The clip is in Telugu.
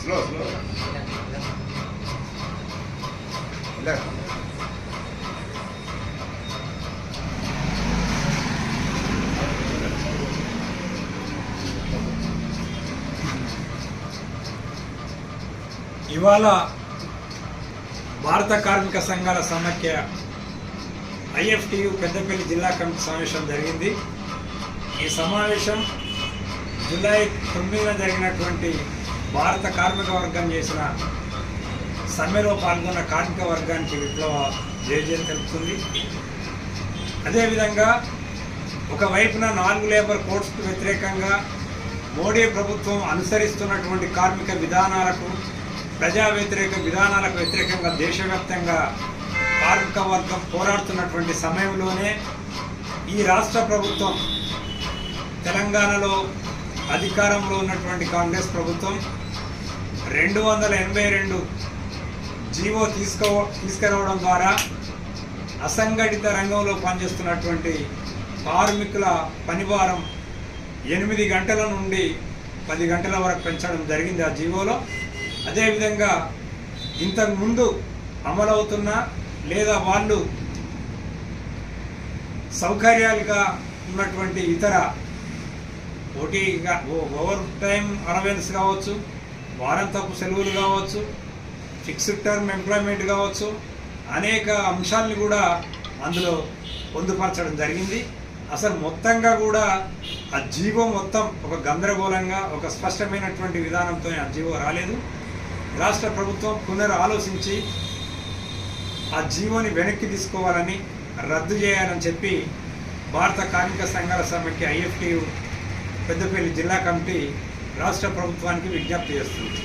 ఇవాళ భారత కార్మిక సంఘాల సమాఖ్య ఐఎఫ్టియు పెద్దపల్లి జిల్లా కమిటీ సమావేశం జరిగింది. ఈ సమావేశం జూలై 9న జరిగినటువంటి భారత కార్మిక వర్గం చేసిన సమ్మెలో పాల్గొన్న కార్మిక వర్గానికి విప్లవ జయజయం తెలుపుతుంది. అదేవిధంగా ఒకవైపున 4 లేబర్ కోడ్స్కు వ్యతిరేకంగా మోడీ ప్రభుత్వం అనుసరిస్తున్నటువంటి కార్మిక విధానాలకు, ప్రజా వ్యతిరేక విధానాలకు వ్యతిరేకంగా దేశవ్యాప్తంగా కార్మిక వర్గం పోరాడుతున్నటువంటి సమయంలోనే ఈ రాష్ట్ర ప్రభుత్వం, తెలంగాణలో అధికారంలో ఉన్నటువంటి కాంగ్రెస్ ప్రభుత్వం 282 జీవో తీసుకురావడం ద్వారా అసంఘటిత రంగంలో పనిచేస్తున్నటువంటి కార్మికుల పనిభారం 8 గంటల నుండి 10 గంటల వరకు పెంచడం జరిగింది ఆ జీవోలో. అదేవిధంగా ఇంతకుముందు అమలవుతున్న లేదా వాళ్ళు సౌకర్యాలుగా ఉన్నటువంటి ఇతర ఓవర్ టైం అలవెన్స్ కావచ్చు, వారాంతపు సెలవులు కావచ్చు, ఫిక్స్డ్ టర్మ్ ఎంప్లాయ్మెంట్ కావచ్చు, అనేక అంశాలను కూడా అందులో పొందుపరచడం జరిగింది. అసలు మొత్తంగా కూడా ఆ జీవో మొత్తం ఒక గందరగోళంగా, ఒక స్పష్టమైనటువంటి విధానంతో ఆ జీవో రాలేదు. రాష్ట్ర ప్రభుత్వం ఆలోచించి ఆ జీవోని వెనక్కి తీసుకోవాలని, రద్దు చేయాలని చెప్పి భారత కార్మిక సంఘాల సమాఖ్య ఐఎఫ్టియు పెద్దపల్లి జిల్లా కమిటీ రాష్ట్ర ప్రభుత్వానికి విజ్ఞప్తి చేస్తుంది.